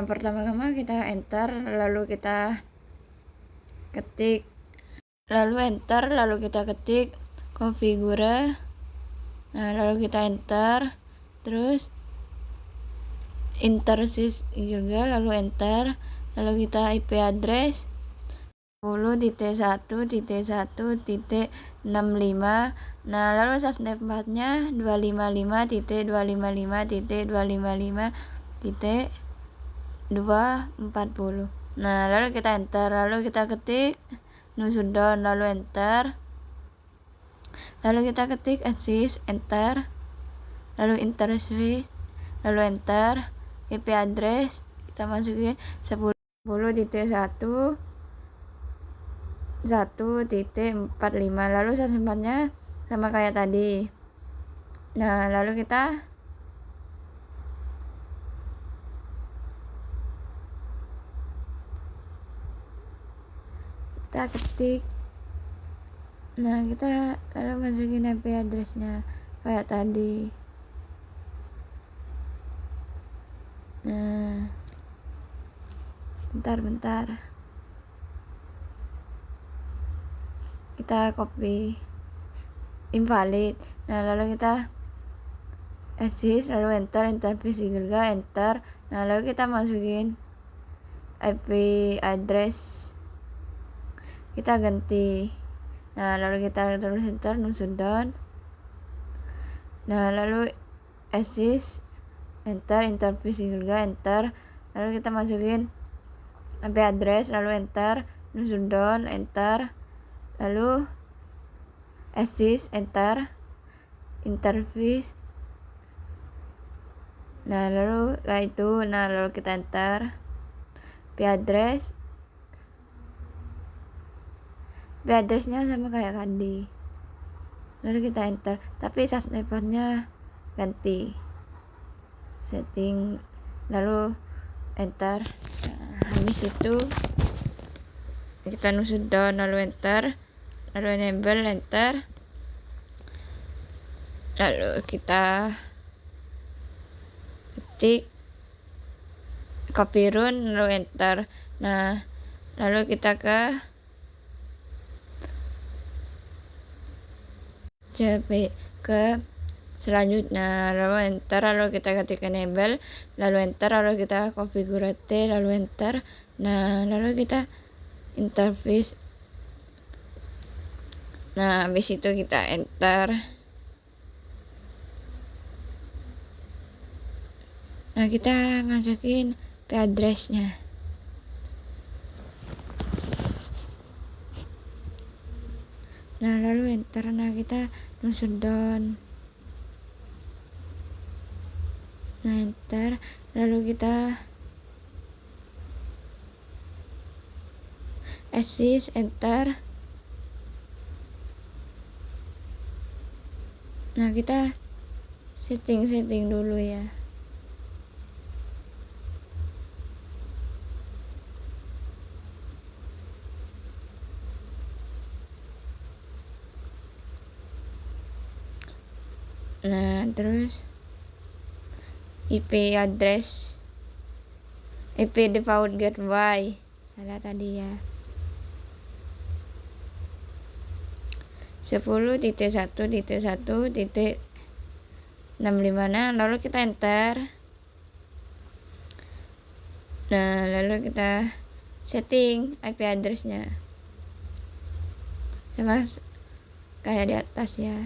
Pertama-tama kita enter, lalu kita ketik, lalu kita ketik configure. Lalu kita enter, terus intersys juga, lalu enter, lalu kita IP address 10.1.1.65. Lalu subnetnya 255.255.255.240. Lalu kita enter, lalu kita ketik nusudon, lalu enter, lalu kita ketik access, enter, lalu intersys, lalu enter, IP address kita masukin 10.1.1.45, lalu subnetnya sama kayak tadi. Lalu kita ketik, kita lalu masukin IP addressnya kayak tadi. Bentar kita copy, invalid. Lalu kita access, lalu enter, juga enter. Lalu kita masukin IP address, kita ganti. Lalu kita terus enter nusudon. Lalu access, enter, juga enter. Lalu kita masukin IP address, lalu enter, nusudon, enter, lalu access, enter, interface. Lalu itu, lalu kita enter IP addressnya sama kayak tadi. Lalu kita enter, tapi subnetnya ganti setting, lalu enter. Habis itu kita nusudon, lalu enter, lalu enable, enter, lalu kita ketik copy run, lalu enter. Lalu kita ke selanjutnya, lalu enter, lalu kita ketik enable, lalu enter, lalu kita configure, lalu enter. Lalu kita interface. Habis itu kita enter. Kita masukin IP addressnya. Lalu enter. Kita nusudon, enter, lalu kita access, enter. Kita setting dulu ya. Terus IP address, IP default gateway, salah tadi ya, 10.1.1.65. Lalu kita enter. Lalu kita setting IP addressnya sama kayak di atas ya.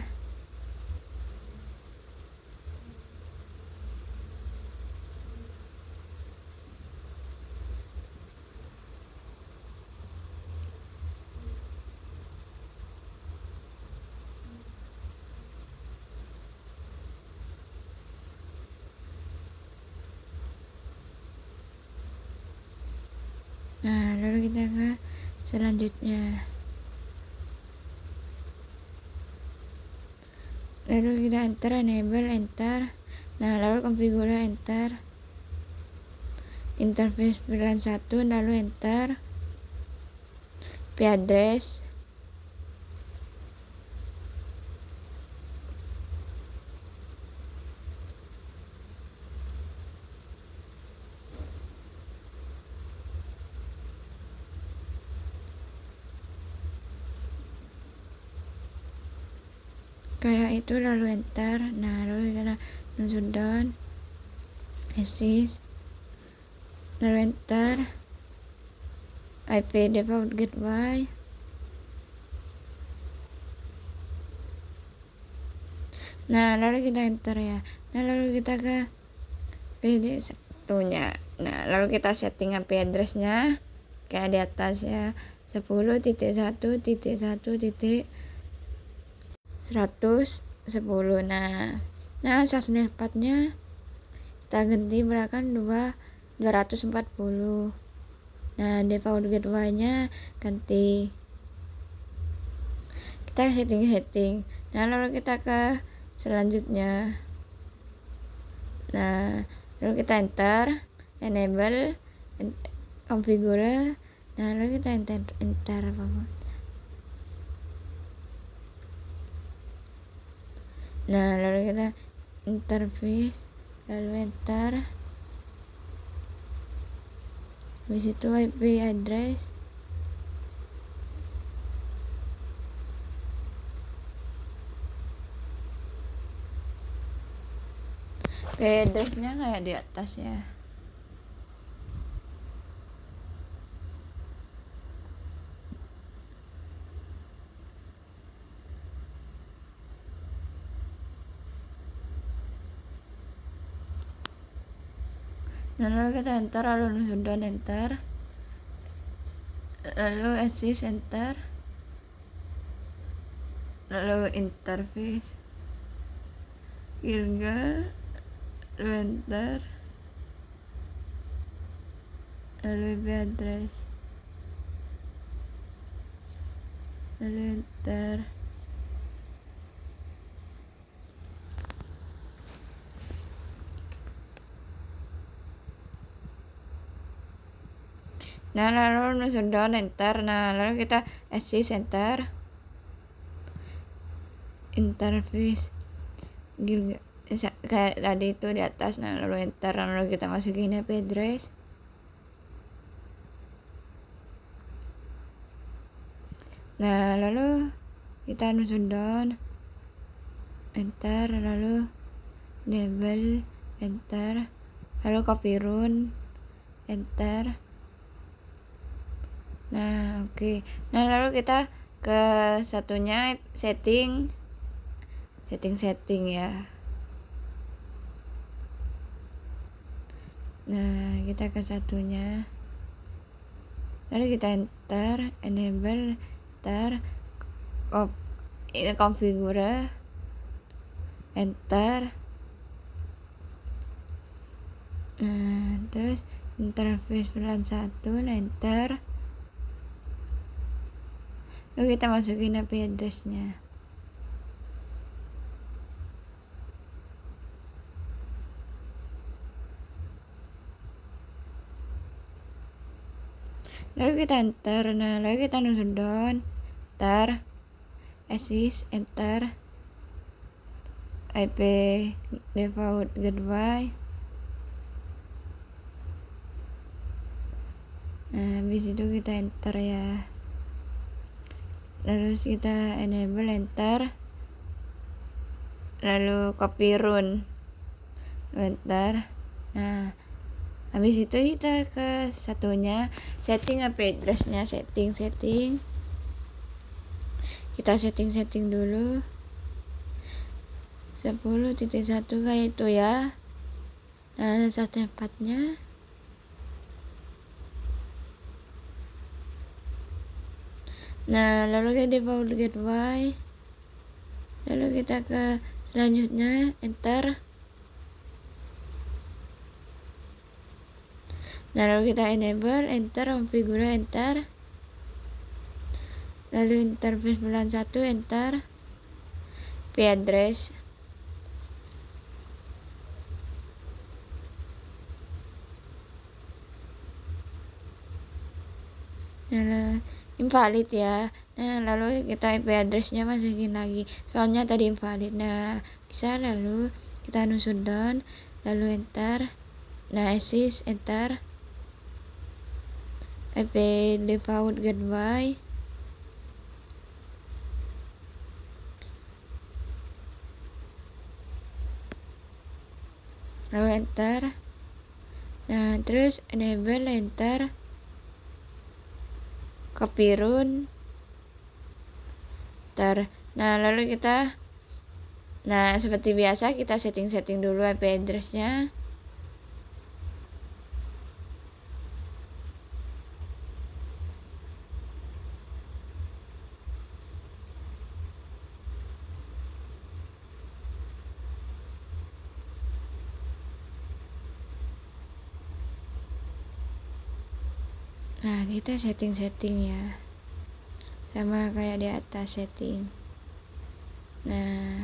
Lalu kita ke selanjutnya. Lalu kita enter, enable, enter. Lalu configure, enter, interface VLAN 1, lalu enter, IP address, kayak itu, lalu enter. Nah lalu kita nusuk down, assist, lalu enter, IP default gateway. Nah lalu kita enter ya. Nah lalu kita ke PD satunya. Nah lalu kita setting IP addressnya kayak di atas ya, 10.1.100.10. Nah sasnetpad-nya kita ganti berakan 240. Nah default gateway-nya ganti, kita setting. Nah lalu kita ke selanjutnya. Nah lalu kita enter, enable, configure. Nah lalu kita enter banget. Nah lalu kita interface, lalu enter. Habis itu IP address. IP addressnya kayak di atas ya. Nah lalu kita enter, lalu sudah enter, lalu assist enter, lalu interface Irga, lalu enter, lalu IP address, lalu enter. Nah lalu sudah enter. Nah lalu kita assist enter, interface kayak tadi itu di atas. Nah lalu enter, lalu kita masukin IP address. Nah lalu kita nusuk down, enter, lalu enable, enter, lalu copy run, enter. Nah oke. Nah lalu kita ke satunya, setting ya. Nah kita ke satunya, lalu kita enter, enable, enter, configure, enter. Terus interface VLAN 1, enter. Lalu kita masukin IP addressnya. Lalu kita enter. Nah lalu kita nusuk down, enter, assist, enter, IP default gateway. Nah habis itu kita enter ya. Lalu kita enable, enter, lalu copy run, enter. Nah habis itu kita ke satunya, setting IP addressnya, setting. Kita setting dulu 10.1 kayak itu ya. Nah sasnetpad-nya. Nah lalu ke default gateway, lalu kita ke selanjutnya, enter. Nah lalu kita enable, enter, configure, enter, lalu interface VLAN 1, enter, IP address. Nah invalid ya. Nah lalu kita IP addressnya masukin lagi, soalnya tadi invalid. Nah bisa, lalu kita nusuk down, lalu enter. Nah assist, enter, IP default gateway. lalu enter. Nah, terus enable enter, copy run enter. Nah, lalu kita seperti biasa kita setting dulu IP address-nya. Nah, kita setting ya, sama kayak di atas setting. Nah,